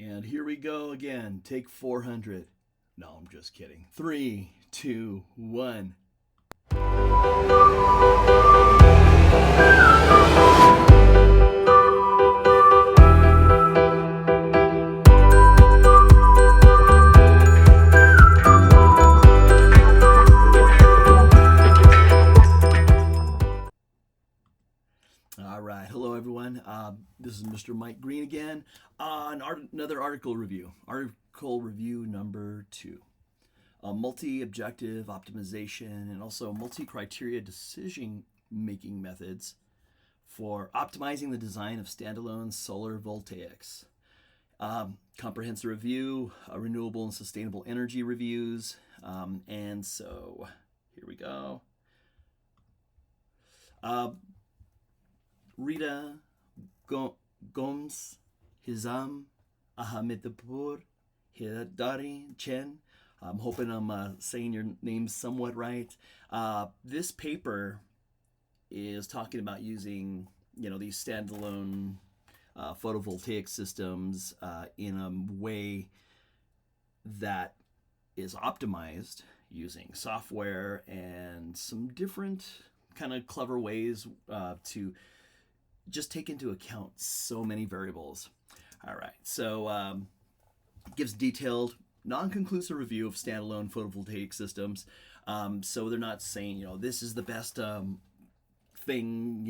And here we go again. Take 400. No, I'm just kidding. 3, 2, 1. All right, hello everyone. This is Mr. Mike Green again on another article review. Article review number 2. Multi-objective optimization and also multi-criteria decision-making methods for optimizing the design of standalone solar voltaics. Comprehensive review, renewable and sustainable energy reviews, and so here we go. Ridha, Gomes, Hizam, Ahmadipour, Heidari, Chen. I'm hoping I'm saying your names somewhat right. This paper is talking about using, these standalone photovoltaic systems in a way that is optimized using software and some different kind of clever ways to just take into account so many variables. All right, so gives detailed, non-conclusive review of standalone photovoltaic systems. So they're not saying, this is the best thing,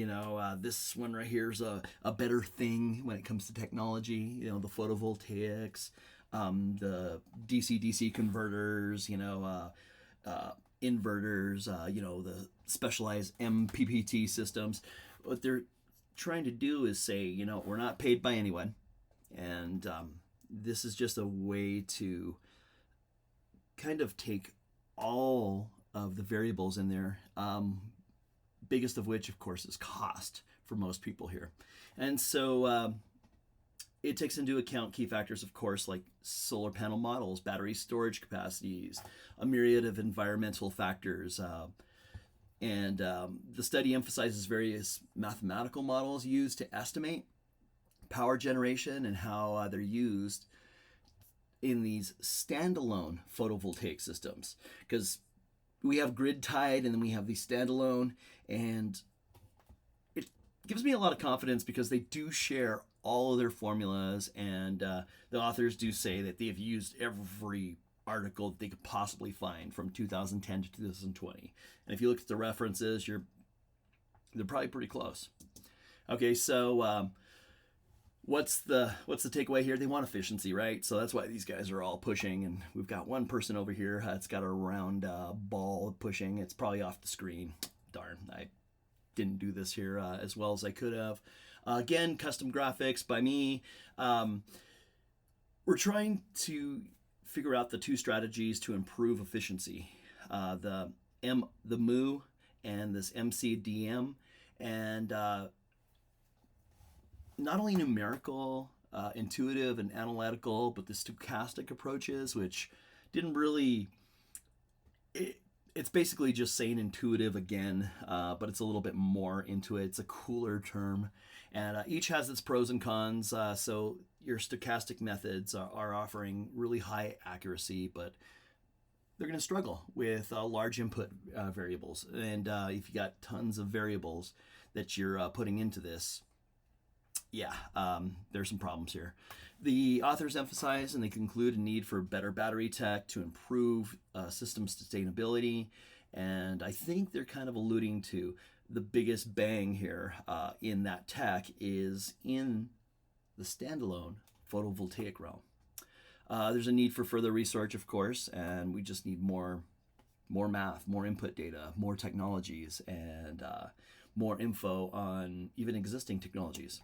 this one right here is a better thing when it comes to technology, the photovoltaics, the DC-DC converters, inverters, the specialized MPPT systems. What they're trying to do is say, we're not paid by anyone, and this is just a way to kind of take all of the variables in there, biggest of which, of course, is cost for most people here. And so it takes into account key factors, of course, like solar panel models, battery storage capacities, a myriad of environmental factors. And the study emphasizes various mathematical models used to estimate power generation and how they're used in these standalone photovoltaic systems. Because we have grid tied and then we have these standalone, and it gives me a lot of confidence because they do share all of their formulas, and the authors do say that they've used every article that they could possibly find from 2010 to 2020. And if you look at the references, they're probably pretty close. Okay, so what's the takeaway here? They want efficiency, right? So that's why these guys are all pushing, and we've got one person over here that's got a round ball pushing. It's probably off the screen. Darn, I didn't do this here as well as I could have. Again, custom graphics by me. We're trying to figure out the two strategies to improve efficiency, the MU and this MCDM, and not only numerical, intuitive, and analytical, but the stochastic approaches, which didn't really. It's basically just saying intuitive again, but it's a little bit more into it. It's a cooler term, and each has its pros and cons. So your stochastic methods are offering really high accuracy, but they're going to struggle with large input variables. And if you got tons of variables that you're putting into this, there's some problems here. The authors emphasize and they conclude a need for better battery tech to improve system sustainability. And I think they're kind of alluding to the biggest bang here in that tech is in the standalone photovoltaic realm. There's a need for further research, of course, and we just need more math, more input data, more technologies, and more info on even existing technologies.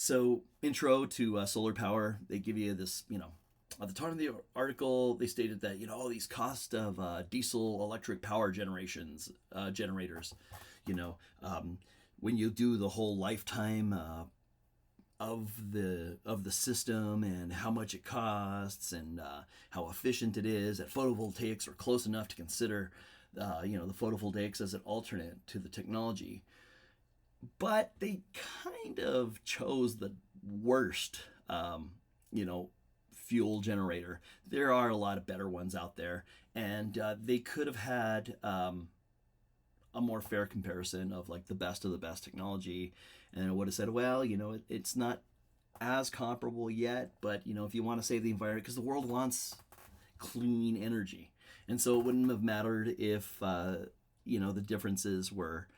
So, intro to solar power, they give you this, at the time of the article, they stated that, all these cost of diesel electric power generators, when you do the whole lifetime of the system and how much it costs and how efficient it is, that photovoltaics are close enough to consider, the photovoltaics as an alternate to the technology. But they kind of chose the worst you know, fuel generator. There are a lot of better ones out there, and they could have had a more fair comparison of like the best technology, and it would have said, well, you know, it's not as comparable yet, but you know, if you want to save the environment, because the world wants clean energy, and so it wouldn't have mattered if you know, the differences were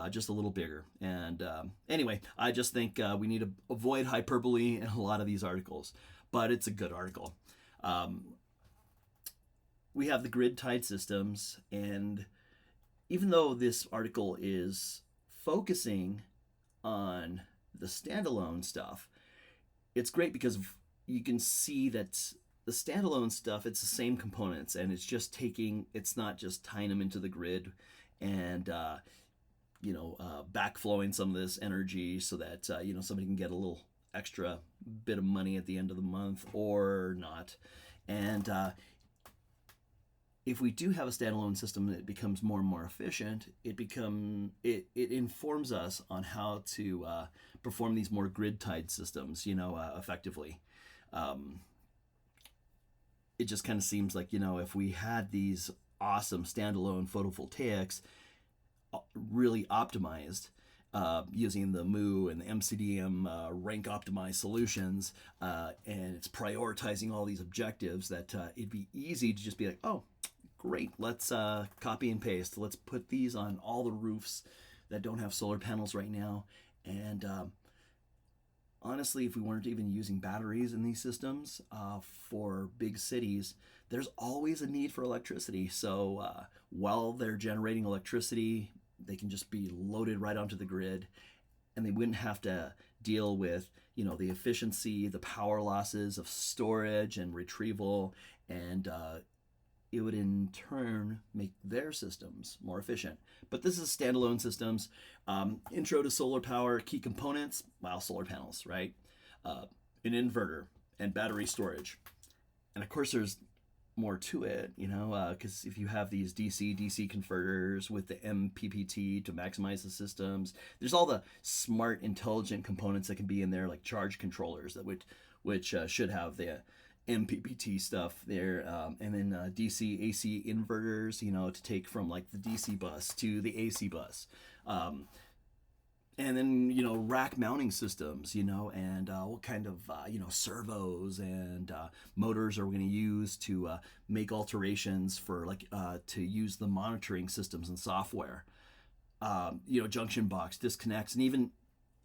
just a little bigger. And anyway, I just think we need to avoid hyperbole in a lot of these articles, but it's a good article. We have the grid tied systems, and even though this article is focusing on the standalone stuff, it's great because you can see that the standalone stuff, it's the same components, and it's just it's not just tying them into the grid and backflowing some of this energy so that you know, somebody can get a little extra bit of money at the end of the month or not. And if we do have a standalone system that becomes more and more efficient, it informs us on how to perform these more grid tied systems, you know, effectively. It just kind of seems like, you know, if we had these awesome standalone photovoltaics really optimized, using the MOO and the MCDM rank optimized solutions, and it's prioritizing all these objectives, that it'd be easy to just be like, oh, great, let's copy and paste. Let's put these on all the roofs that don't have solar panels right now. And honestly, if we weren't even using batteries in these systems for big cities, there's always a need for electricity. So while they're generating electricity, they can just be loaded right onto the grid, and they wouldn't have to deal with, you know, the efficiency, the power losses of storage and retrieval, and it would in turn make their systems more efficient. But this is standalone systems. Intro to solar power, key components, well, solar panels, right? An inverter and battery storage. And of course, there's more to it, you know, because if you have these DC converters with the MPPT to maximize the systems, there's all the smart, intelligent components that can be in there, like charge controllers that which should have the MPPT stuff there, and then DC AC inverters, you know, to take from like the DC bus to the AC bus, and then, you know, rack mounting systems, you know, and what kind of you know, servos and motors are we going to use to make alterations for like to use the monitoring systems and software, you know, junction box disconnects, and even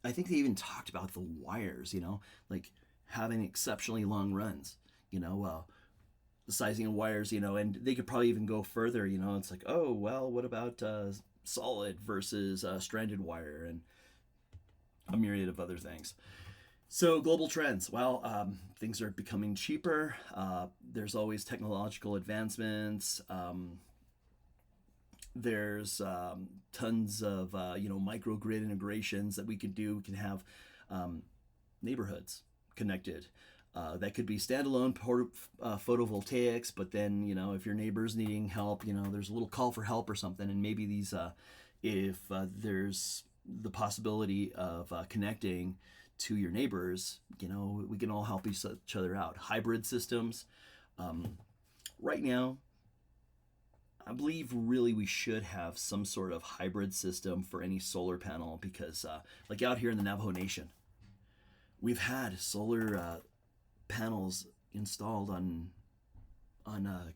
I think they even talked about the wires, you know, like having exceptionally long runs, you know, the sizing of wires, you know, and they could probably even go further, you know. It's like, oh, well, what about solid versus stranded wire, and a myriad of other things. So global trends. Well, things are becoming cheaper. There's always technological advancements. There's tons of you know, microgrid integrations that we can do. We can have neighborhoods connected. That could be standalone photovoltaics, but then, you know, if your neighbor's needing help, you know, there's a little call for help or something, and maybe these, if there's the possibility of connecting to your neighbors, you know, we can all help each other out. Hybrid systems. Right now, I believe really we should have some sort of hybrid system for any solar panel, because like out here in the Navajo Nation, we've had solar panels installed on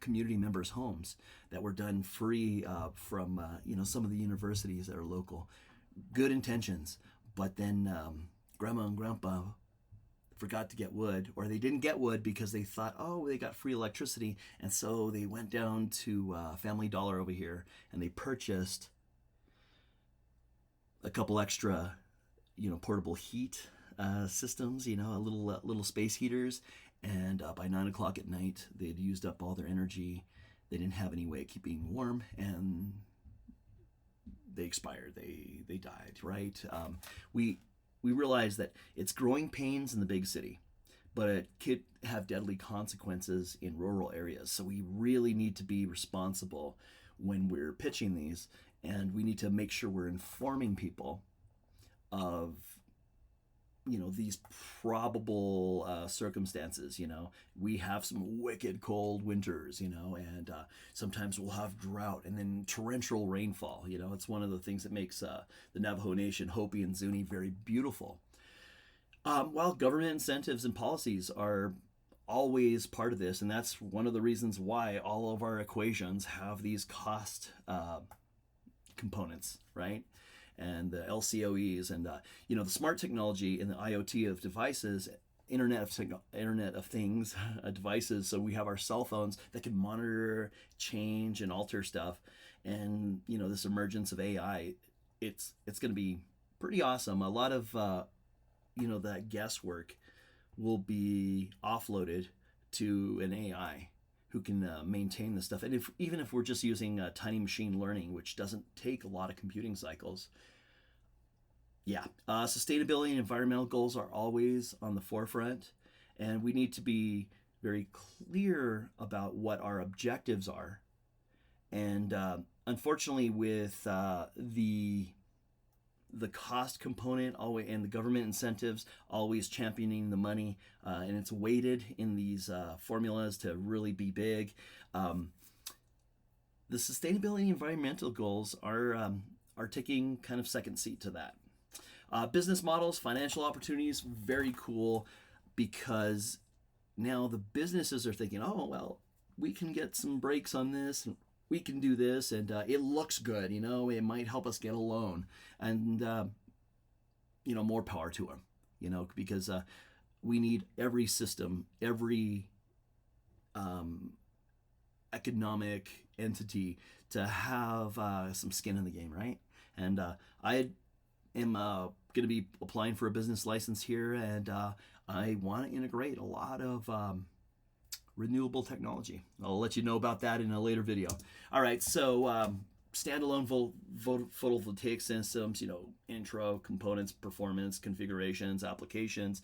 community members' homes that were done free from you know, some of the universities that are local. Good intentions, but then grandma and grandpa forgot to get wood, or they didn't get wood because they thought, oh, they got free electricity, and so they went down to Family Dollar over here and they purchased a couple extra, you know, portable heat systems, you know, little space heaters, and by 9 o'clock at night they'd used up all their energy. They didn't have any way of keeping warm, and they expired. They died, right? We realize that it's growing pains in the big city, but it could have deadly consequences in rural areas. So we really need to be responsible when we're pitching these, and we need to make sure we're informing people of these probable circumstances. We have some wicked cold winters, and sometimes we'll have drought and then torrential rainfall. It's one of the things that makes the Navajo Nation, Hopi and Zuni, very beautiful. While government incentives and policies are always part of this, and that's one of the reasons why all of our equations have these cost components, right? And the LCOEs and the smart technology and the IoT of devices, Internet of Things devices. So we have our cell phones that can monitor, change, and alter stuff. And this emergence of AI, it's going to be pretty awesome. A lot of that guesswork will be offloaded to an AI who can maintain this stuff. And even if we're just using tiny machine learning, which doesn't take a lot of computing cycles, sustainability and environmental goals are always on the forefront, and we need to be very clear about what our objectives are. And unfortunately, with the cost component always and the government incentives always championing the money, and it's weighted in these formulas to really be big. The sustainability and environmental goals are taking kind of second seat to that. Business models, financial opportunities, very cool, because now the businesses are thinking, oh, well, we can get some breaks on this, and we can do this, and it looks good, it might help us get a loan, and more power to them, because we need every system, every economic entity to have some skin in the game, right? And I am going to be applying for a business license here, and I want to integrate a lot of renewable technology. I'll let you know about that in a later video. All right, so standalone photovoltaic systems, intro, components, performance, configurations, applications,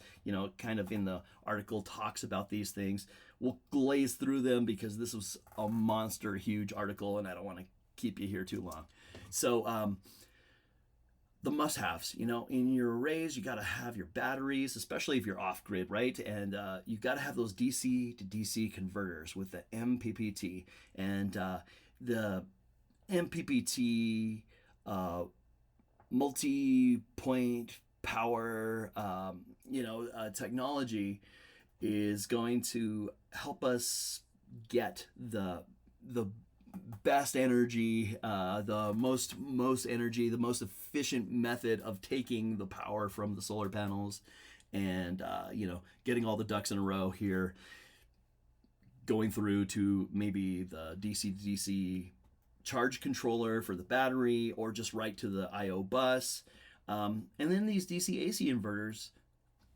kind of in the article talks about these things. We'll glaze through them because this was a monster huge article and I don't want to keep you here too long. So the must-haves, in your arrays, you got to have your batteries, especially if you're off-grid, right? And you've got to have those DC to DC converters with the MPPT. And the MPPT multi-point power, technology is going to help us get the best energy, the most energy, the most efficient method of taking the power from the solar panels, and getting all the ducks in a row here, going through to maybe the DC to DC charge controller for the battery, or just right to the IO bus. And then these DC AC inverters,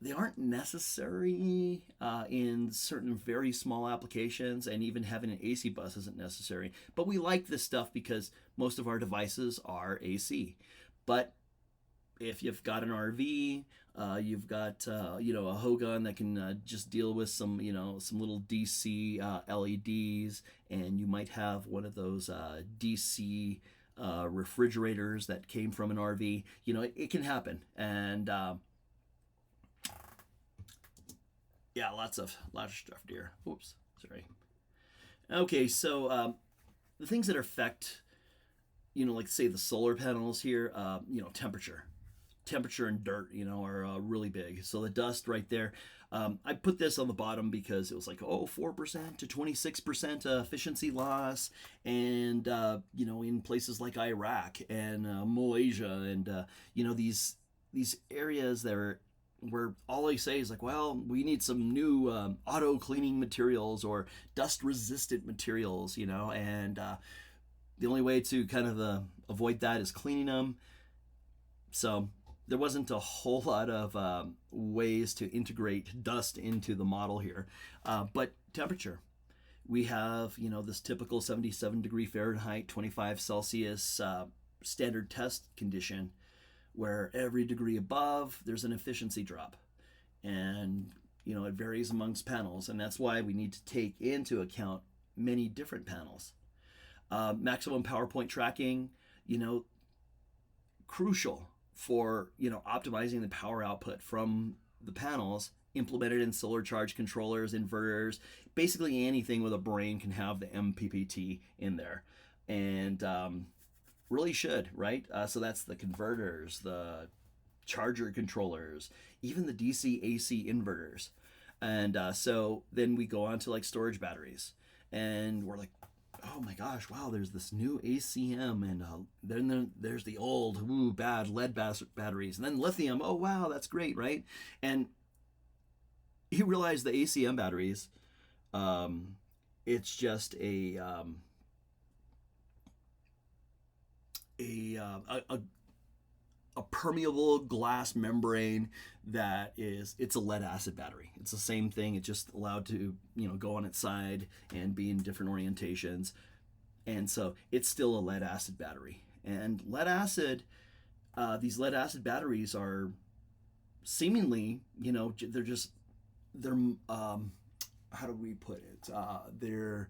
they aren't necessary in certain very small applications, and even having an AC bus isn't necessary. But we like this stuff because most of our devices are AC. But if you've got an RV, you've got a Hogan that can just deal with some little DC LEDs, and you might have one of those DC refrigerators that came from an RV. It can happen, and lots of stuff, dear. Oops, sorry. Okay, so the things that affect, like say the solar panels here, temperature and dirt, are really big. So the dust right there, I put this on the bottom because it was like, 4% to 26% efficiency loss, and in places like Iraq and Malaysia, and these areas that are where all they say is like, well, we need some new auto cleaning materials or dust resistant materials, and the only way to kind of avoid that is cleaning them. So there wasn't a whole lot of ways to integrate dust into the model here. But temperature, we have, this typical 77 degree Fahrenheit, 25 Celsius standard test condition, where every degree above, there's an efficiency drop. And, it varies amongst panels. And that's why we need to take into account many different panels. Maximum power point tracking, crucial. for optimizing the power output from the panels, implemented in solar charge controllers, inverters, basically anything with a brain can have the MPPT in there, and really should, right? So that's the converters, the charger controllers, even the DC AC inverters. And so then we go on to like storage batteries, and we're like, oh my gosh, wow, there's this new ACM, and then there's the old, bad lead batteries, and then lithium. Oh wow, that's great, right? And you realize the ACM batteries, it's just a permeable glass membrane it's a lead acid battery. It's the same thing. It's just allowed to go on its side and be in different orientations, and so it's still a lead acid battery. And lead acid, these lead acid batteries are seemingly, they're how do we put it? They're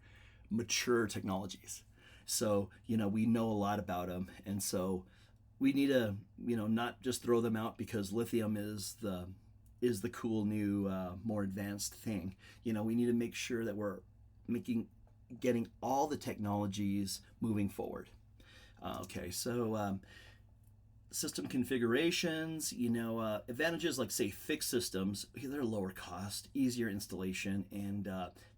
mature technologies. So we know a lot about them, and so we need to not just throw them out because lithium is the cool new more advanced thing. We need to make sure that we're getting all the technologies moving forward. Okay, so system configurations, advantages like say fixed systems, they're lower cost, easier installation, and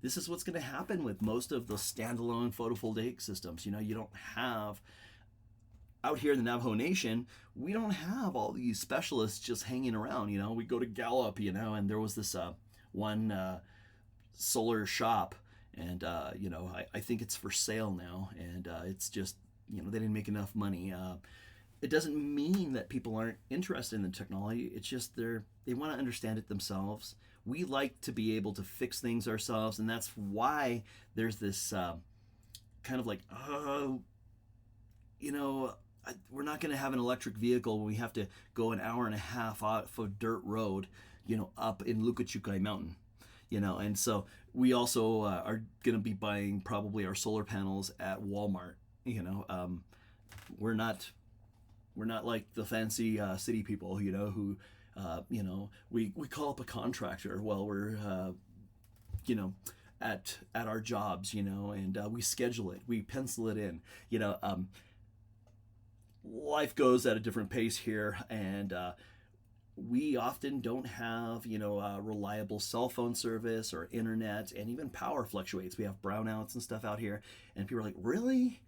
this is what's going to happen with most of the standalone photovoltaic systems. You don't have, out here in the Navajo Nation, we don't have all these specialists just hanging around. We go to Gallup, and there was this one solar shop, and I think it's for sale now, and it's just they didn't make enough money. It doesn't mean that people aren't interested in the technology. It's just they want to understand it themselves. We like to be able to fix things ourselves, and that's why there's this kind of like, we're not going to have an electric vehicle when we have to go an hour and a half off a dirt road, up in Lukachukai Mountain, and so we also are going to be buying probably our solar panels at Walmart. We're not like the fancy city people, who, we call up a contractor while we're, at our jobs, and we schedule it, we pencil it in, life goes at a different pace here, and we often don't have, reliable cell phone service or internet, and even power fluctuates. We have brownouts and stuff out here, and people are like, really?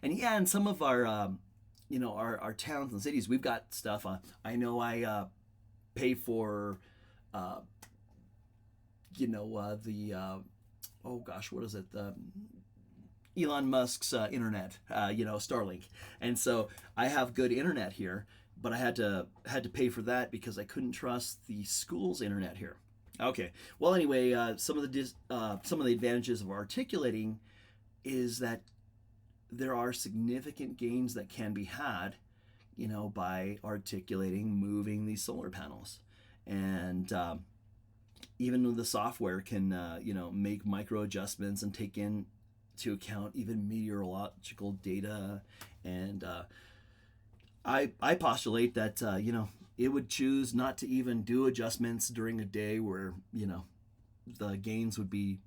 And yeah, in some of our, our towns and cities, we've got stuff. I know I pay for, oh gosh, what is it? Elon Musk's internet, Starlink, and so I have good internet here, but I had to pay for that because I couldn't trust the school's internet here. Okay, well anyway, some of the advantages of articulating is that there are significant gains that can be had, by articulating, moving these solar panels, and even the software can make micro adjustments and take in to account even meteorological data, and I postulate that it would choose not to even do adjustments during a day where the gains would be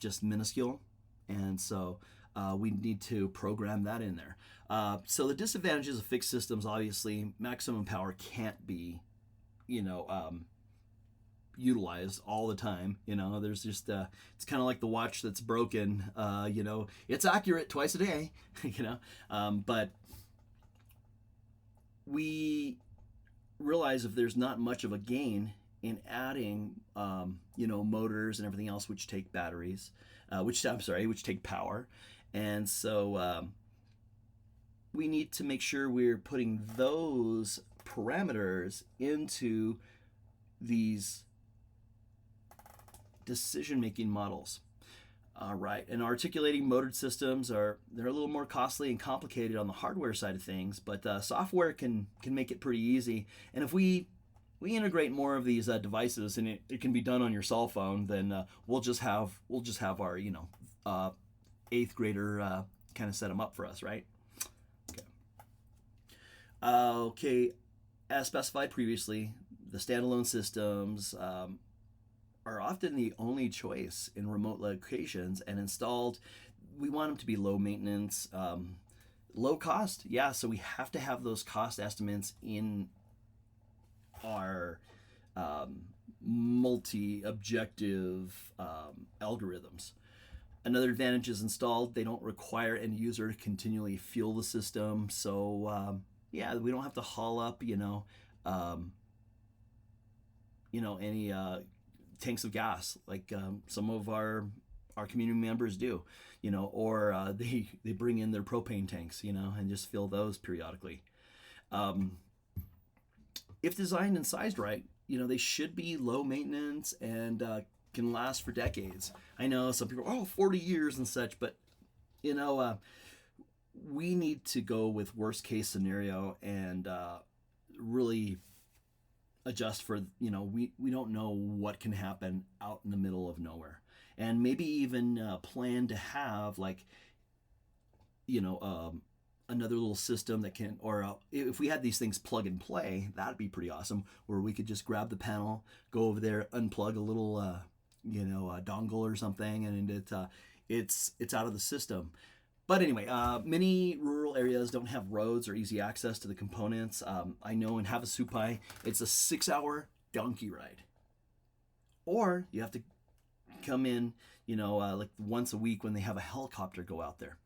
just minuscule, and so we need to program that in there. So the disadvantages of fixed systems, obviously, maximum power can't be utilized all the time. There's just it's kind of like the watch that's broken. It's accurate twice a day. But we realize if there's not much of a gain in adding motors and everything else, which take batteries, which take power, and so we need to make sure we're putting those parameters into these decision-making models. Right, and articulating motored systems they're a little more costly and complicated on the hardware side of things, but software can make it pretty easy. And if we integrate more of these devices, and it can be done on your cell phone, then we'll just have our eighth grader kind of set them up for us, right? Okay. Okay, as specified previously, the standalone systems are often the only choice in remote locations, and installed, we want them to be low maintenance, low cost. Yeah, so we have to have those cost estimates in our multi-objective algorithms. Another advantage is installed. They don't require end user to continually fuel the system. So yeah, we don't have to haul up, any tanks of gas like some of our community members do, or they bring in their propane tanks, and just fill those periodically. If designed and sized right, they should be low maintenance and can last for decades. I know some people, 40 years and such, but we need to go with worst case scenario and really adjust for, we don't know what can happen out in the middle of nowhere. And maybe even plan to have another little system that can, or if we had these things plug and play, that'd be pretty awesome, where we could just grab the panel, go over there, unplug a little a dongle or something, and it's out of the system. But anyway, many rural areas don't have roads or easy access to the components. I know in Havasupai, it's a 6-hour donkey ride, or you have to come in like once a week when they have a helicopter go out there.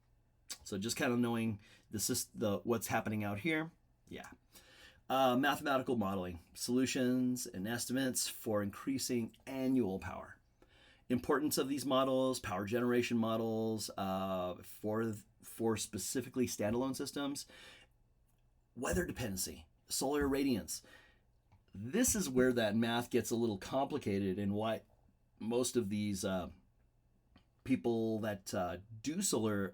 So just kind of knowing what's happening out here. Yeah. Mathematical modeling, solutions and estimates for increasing annual power. Importance of these models, power generation models for specifically standalone systems. Weather dependency, solar irradiance. This is where that math gets a little complicated, and why most of these people that do solar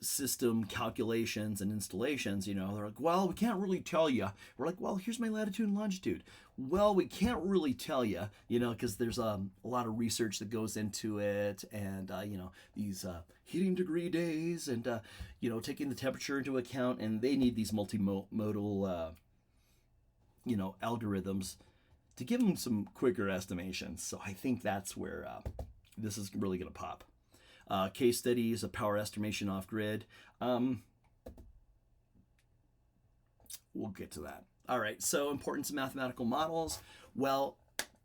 system calculations and installations, they're like, well, we can't really tell you. We're like, well, here's my latitude and longitude. Well, we can't really tell you, because there's a lot of research that goes into it, and these heating degree days, and taking the temperature into account, and they need these multimodal algorithms to give them some quicker estimations. So I think that's where this is really going to pop. Case studies of power estimation off grid. We'll get to that. All right, so importance of mathematical models. Well,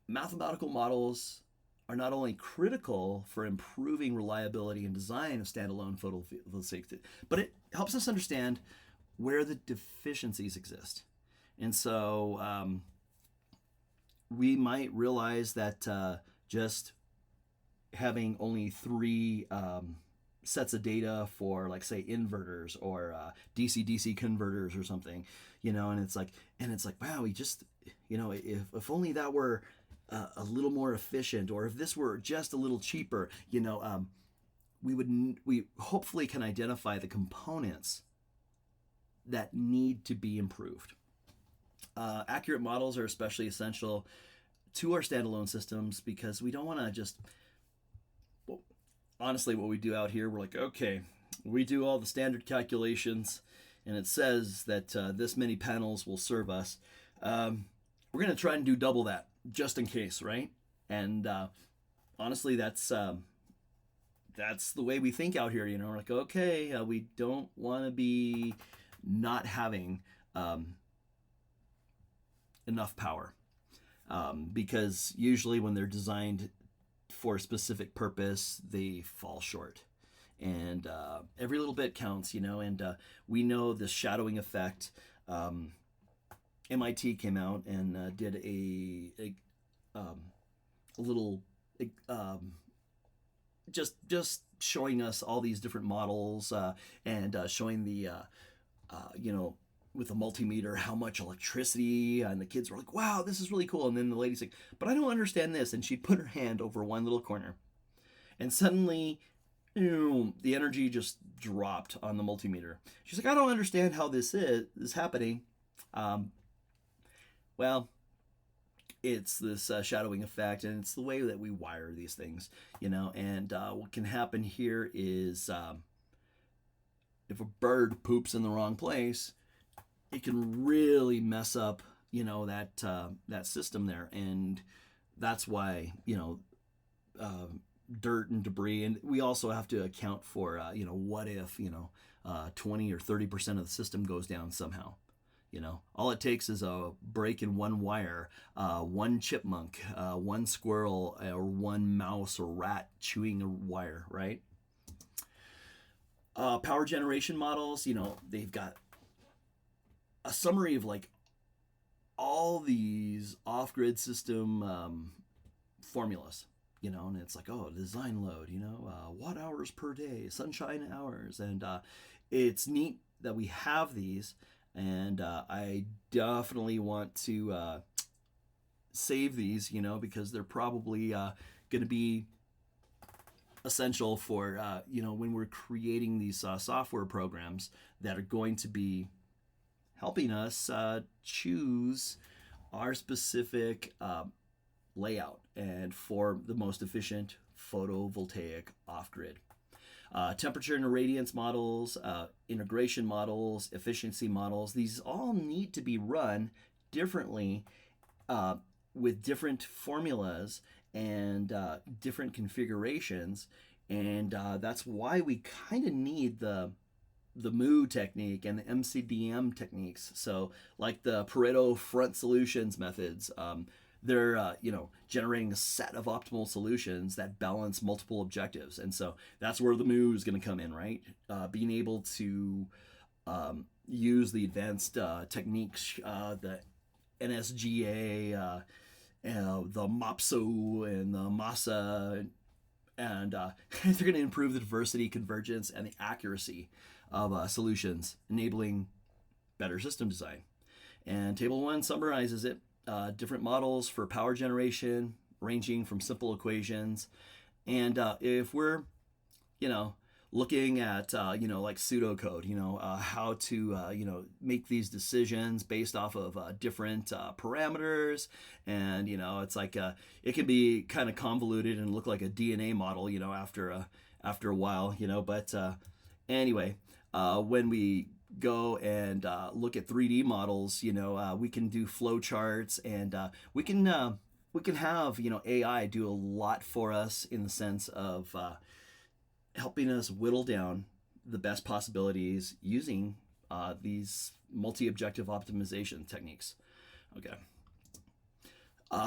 mathematical models are not only critical for improving reliability and design of standalone photovoltaic, but it helps us understand where the deficiencies exist. And so we might realize that just having only 3 sets of data for, like, say, inverters or DC-DC converters or something, and it's like, wow, we just, if only that were a little more efficient, or if this were just a little cheaper, we hopefully can identify the components that need to be improved. Accurate models are especially essential to our standalone systems, because we don't want to just, honestly, what we do out here, we're like, okay, we do all the standard calculations, and it says that this many panels will serve us. We're going to try and do double that, just in case, right? And honestly, that's the way we think out here. We're like, okay, we don't want to be not having enough power, because usually when they're designed for a specific purpose, they fall short, and every little bit counts, and we know the shadowing effect. MIT came out and did a little just showing us all these different models, and showing the with a multimeter how much electricity, and the kids were like, wow, this is really cool. And then the lady's like, but I don't understand this, and she'd put her hand over one little corner, and suddenly the energy just dropped on the multimeter. She's like, I don't understand how this is happening. Well, it's this shadowing effect, and it's the way that we wire these things, and what can happen here is if a bird poops in the wrong place, it can really mess up, that system there. And that's why, dirt and debris. And we also have to account for, what if, 20 or 30% of the system goes down somehow. All it takes is a break in one wire, one chipmunk, one squirrel, or one mouse or rat chewing a wire, right? Power generation models, they've got a summary of like all these off-grid system formulas, and it's like, oh, design load, watt hours per day, sunshine hours, and it's neat that we have these, and I definitely want to save these, because they're probably going to be essential for when we're creating these software programs that are going to be helping us choose our specific layout and for the most efficient photovoltaic off-grid. Temperature and irradiance models, integration models, efficiency models, these all need to be run differently with different formulas and different configurations. And that's why we kind of need the MOO technique and the MCDM techniques. So like the Pareto front solutions methods, they're generating a set of optimal solutions that balance multiple objectives. And so that's where the MOO is going to come in, right? Being able to use the advanced techniques, the NSGA, the MOPSO and the MASA, and they're going to improve the diversity, convergence, and the accuracy of solutions, enabling better system design. And Table 1 summarizes it. Different models for power generation, ranging from simple equations. And if we're, looking at, like pseudocode, how to, make these decisions based off of different parameters. And, it's like it can be kind of convoluted and look like a DNA model, after a while, but anyway, when we go and look at 3D models, we can do flow charts, and we can have AI do a lot for us in the sense of helping us whittle down the best possibilities using these multi-objective optimization techniques. Okay.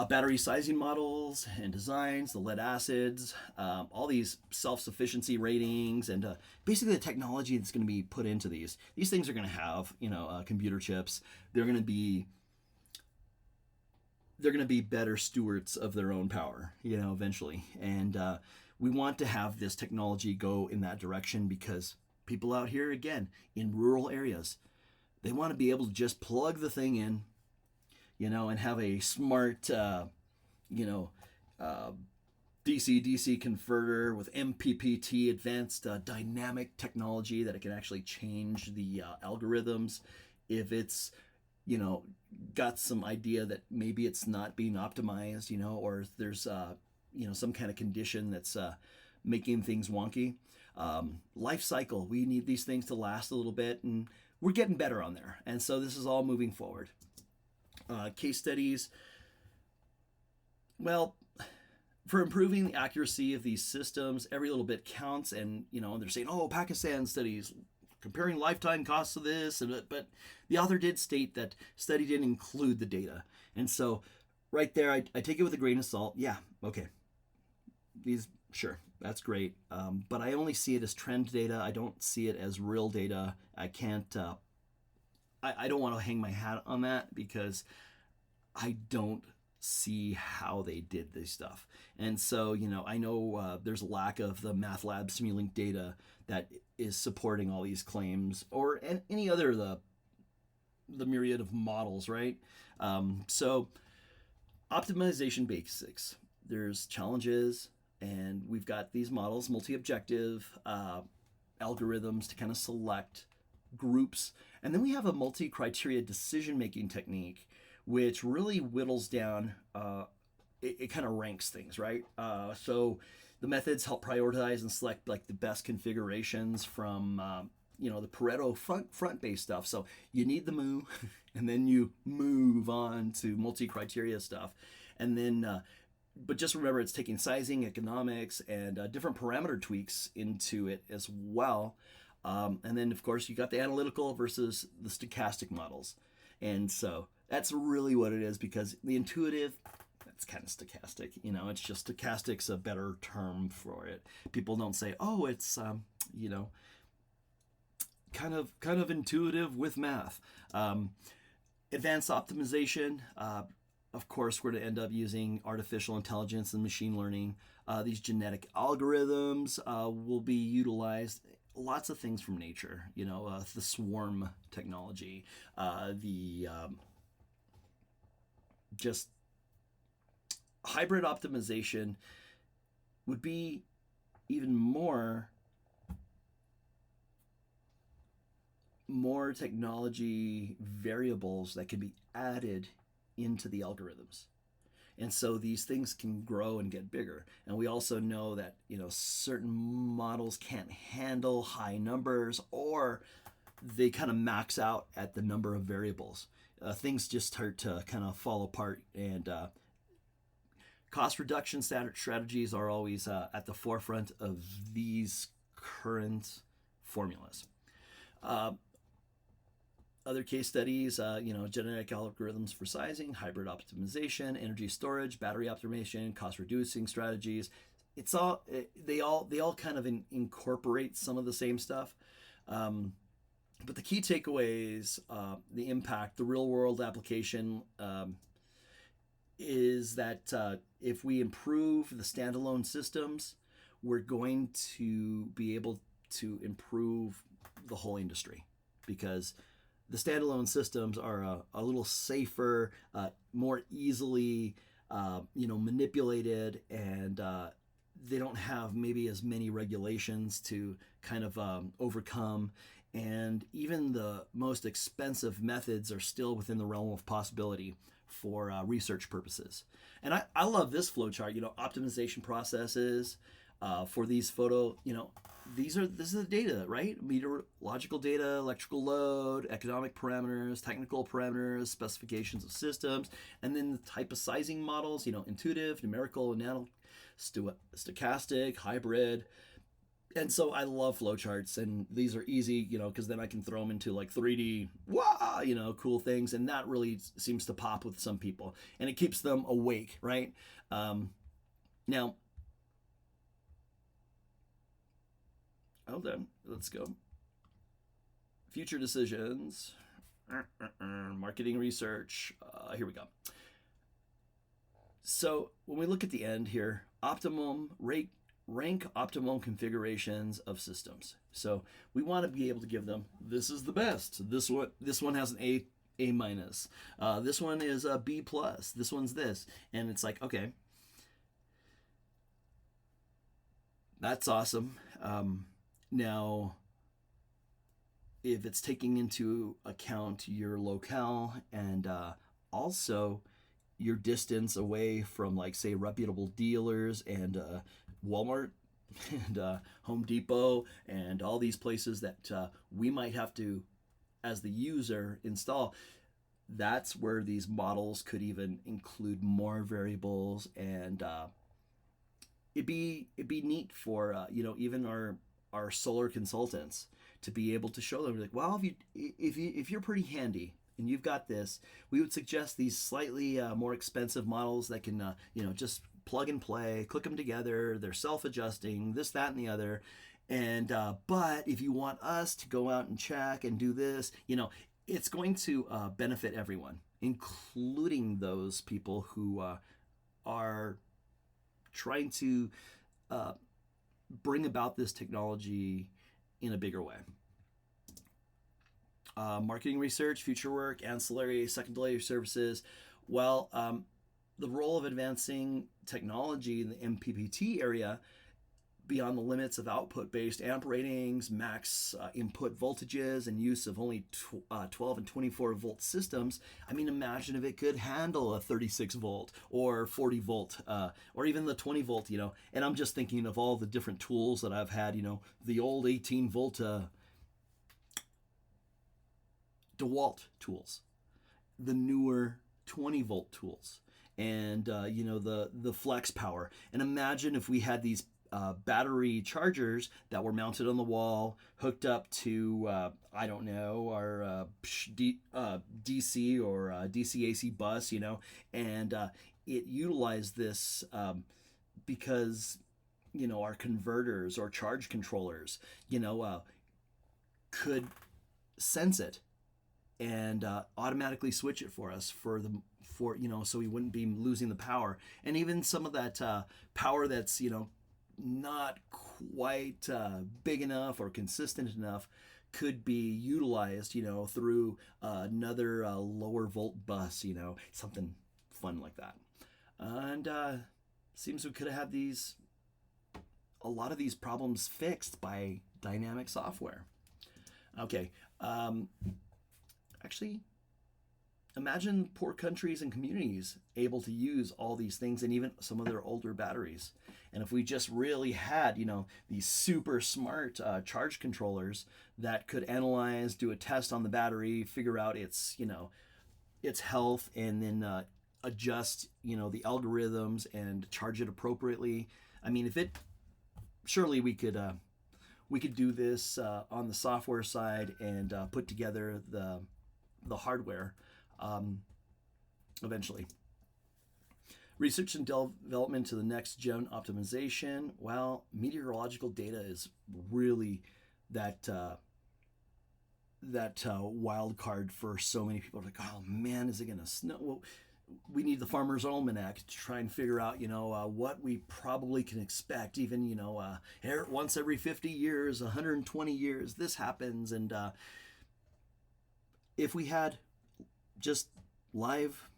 Battery sizing models and designs, the lead acids, all these self-sufficiency ratings, and basically the technology that's going to be put into these. These things are going to have, computer chips. They're going to be better stewards of their own power, eventually. And we want to have this technology go in that direction because people out here, again, in rural areas, they want to be able to just plug the thing in, and have a smart, DC-DC converter with MPPT, advanced dynamic technology that it can actually change the algorithms if it's, got some idea that maybe it's not being optimized, or if there's, some kind of condition that's making things wonky. Life cycle, we need these things to last a little bit, and we're getting better on there. And so this is all moving forward. Case studies. Well, for improving the accuracy of these systems, every little bit counts. And, they're saying, oh, Pakistan studies comparing lifetime costs of this. But the author did state that study didn't include the data. And so right there, I take it with a grain of salt. Yeah, okay. Sure, that's great. But I only see it as trend data. I don't see it as real data. I can't... I don't want to hang my hat on that because I don't see how they did this stuff. And so, I know there's a lack of the math lab Simulink data that is supporting all these claims or any other of the myriad of models, right? So optimization basics. There's challenges, and we've got these models, multi-objective algorithms to kind of select groups. And then we have a multi-criteria decision-making technique, which really whittles down, it kind of ranks things, right? So the methods help prioritize and select like the best configurations from the Pareto front based stuff. So you need the moo, and then you move on to multi-criteria stuff, and then. But just remember, it's taking sizing, economics, and different parameter tweaks into it as well. And then, of course, you got the analytical versus the stochastic models. And so that's really what it is, because the intuitive, that's kind of stochastic. It's just stochastic's a better term for it. People don't say, oh, it's, kind of intuitive with math. Advanced optimization, of course, we're going to end up using artificial intelligence and machine learning. These genetic algorithms will be utilized. Lots of things from nature, the swarm technology, the just hybrid optimization would be even more technology variables that can be added into the algorithms. And so these things can grow and get bigger. And we also know that, certain models can't handle high numbers, or they kind of max out at the number of variables. Things just start to kind of fall apart. And cost reduction strategies are always at the forefront of these current formulas. Other case studies, genetic algorithms for sizing, hybrid optimization, energy storage, battery optimization, cost reducing strategies. They all kind of incorporate some of the same stuff. But the key takeaways, the impact, the real world application is that if we improve the standalone systems, we're going to be able to improve the whole industry, because the standalone systems are a little safer, more easily, manipulated, and they don't have maybe as many regulations to kind of overcome. And even the most expensive methods are still within the realm of possibility for research purposes. And I love this flowchart. Optimization processes for these this is the data, right? Meteorological data, electrical load, economic parameters, technical parameters, specifications of systems, and then the type of sizing models, intuitive, numerical, stochastic, hybrid. And so I love flowcharts, and these are easy, because then I can throw them into like 3D, cool things, and that really seems to pop with some people, and it keeps them awake, right? Now, hold on, let's go. Future decisions, marketing research. Here we go. So when we look at the end here, rank optimum configurations of systems. So we want to be able to give them, this is the best. This one has an A minus. This one is a B plus. This one's this, and it's like, okay, that's awesome. Now, if it's taking into account your locale and also your distance away from, like, say, reputable dealers and Walmart and Home Depot and all these places that we might have to, as the user, install, that's where these models could even include more variables. And it'd be neat for even our solar consultants to be able to show them, like, well, if you're pretty handy and you've got this, we would suggest these slightly more expensive models that can just plug and play, click them together, they're self-adjusting, this, that, and the other. And but if you want us to go out and check and do this, it's going to benefit everyone, including those people who are trying to bring about this technology in a bigger way. Marketing research, future work, ancillary, secondary services. Well, the role of advancing technology in the MPPT area beyond the limits of output-based amp ratings, max input voltages, and use of only 12 and 24 volt systems. I mean, imagine if it could handle a 36 volt or 40 volt or even the 20 volt, And I'm just thinking of all the different tools that I've had, the old 18 volt DeWalt tools, the newer 20-volt tools, and the flex power. And imagine if we had these battery chargers that were mounted on the wall, hooked up to I don't know, our DC or DC-AC bus, and it utilized this because our converters or charge controllers, could sense it and automatically switch it for us so we wouldn't be losing the power. And even some of that power that's not quite big enough or consistent enough could be utilized through another lower volt bus, something fun like that. And seems we could have had a lot of these problems fixed by dynamic software. Okay, actually, imagine poor countries and communities able to use all these things and even some of their older batteries. And if we just really had, these super smart charge controllers that could analyze, do a test on the battery, figure out its health, and then adjust, the algorithms and charge it appropriately. I mean, surely we could do this on the software side and put together the hardware eventually. Research and development to the next gen optimization. Well, meteorological data is really that wild card for so many people. Like, oh man, is it going to snow? Well, we need the Farmer's Almanac to try and figure out, what we probably can expect. Even, once every 50 years, 120 years, this happens. And if we had just live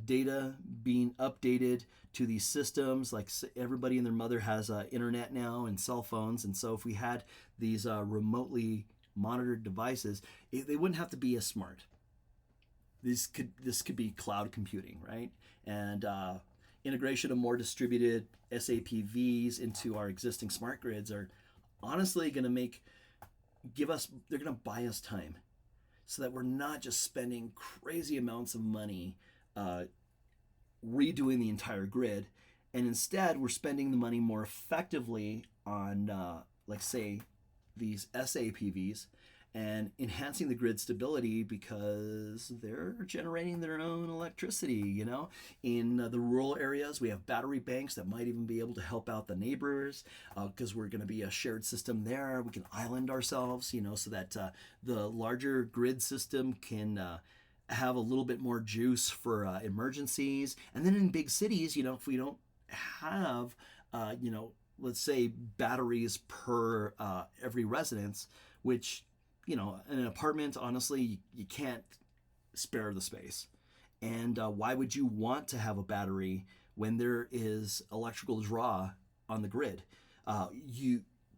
data being updated to these systems, like everybody and their mother has internet now and cell phones, and so if we had these remotely monitored devices, they wouldn't have to be as smart. This could be cloud computing, right? And integration of more distributed SAPVs into our existing smart grids are honestly going to they're going to buy us time, so that we're not just spending crazy amounts of money redoing the entire grid, and instead we're spending the money more effectively on, like say, these SAPVs and enhancing the grid stability because they're generating their own electricity. In the rural areas, we have battery banks that might even be able to help out the neighbors because we're going to be a shared system there. We can island ourselves, so that the larger grid system can have a little bit more juice for emergencies. And then in big cities, if we don't have, let's say batteries per every residence, which, in an apartment, honestly, you can't spare the space. And why would you want to have a battery when there is electrical draw on the grid?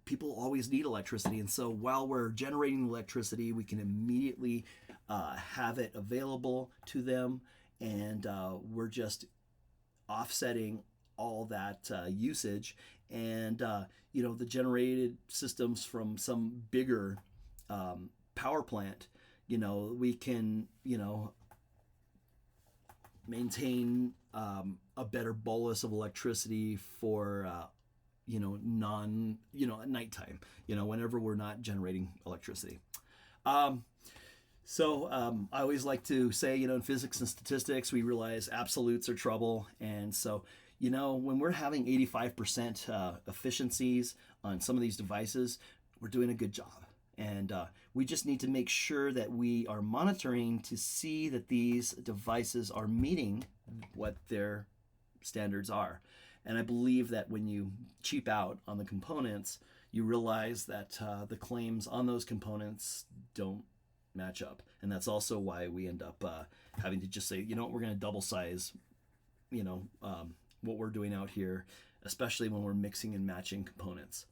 People always need electricity, and so while we're generating electricity, we can immediately have it available to them, and we're just offsetting all that usage. And the generated systems from some bigger power plant, we can maintain a better bolus of electricity for at nighttime, whenever we're not generating electricity. So I always like to say, in physics and statistics, we realize absolutes are trouble. And so, when we're having 85% efficiencies on some of these devices, we're doing a good job. And we just need to make sure that we are monitoring to see that these devices are meeting what their standards are. And I believe that when you cheap out on the components, you realize that the claims on those components don't match up. And that's also why we end up having to just say, we're going to double size, what we're doing out here, especially when we're mixing and matching components.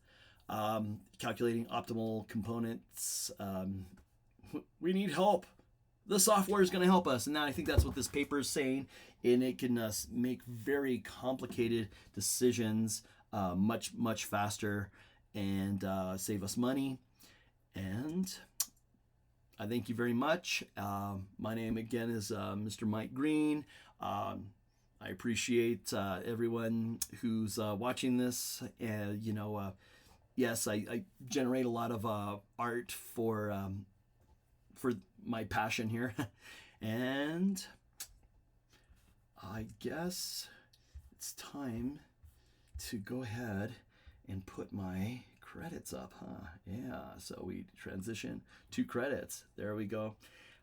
Calculating optimal components. We need help. The software is going to help us. And now I think that's what this paper is saying. And it can make very complicated decisions much, much faster and save us money. And I thank you very much. My name again is Mr. Mike Green. I appreciate everyone who's watching this. Yes, I generate a lot of art for my passion here, and I guess it's time to go ahead and put my credits up, huh? Yeah, so we transition to credits. There we go.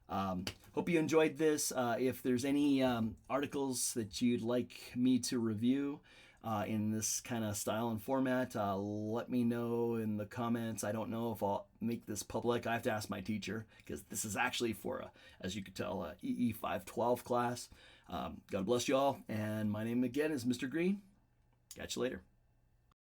Hope you enjoyed this. If there's any articles that you'd like me to review in this kind of style and format, let me know in the comments. I don't know if I'll make this public. I have to ask my teacher, because this is actually for, as you could tell, a EE 512 class. God bless you all, and my name again is Mr. Green. Catch you later.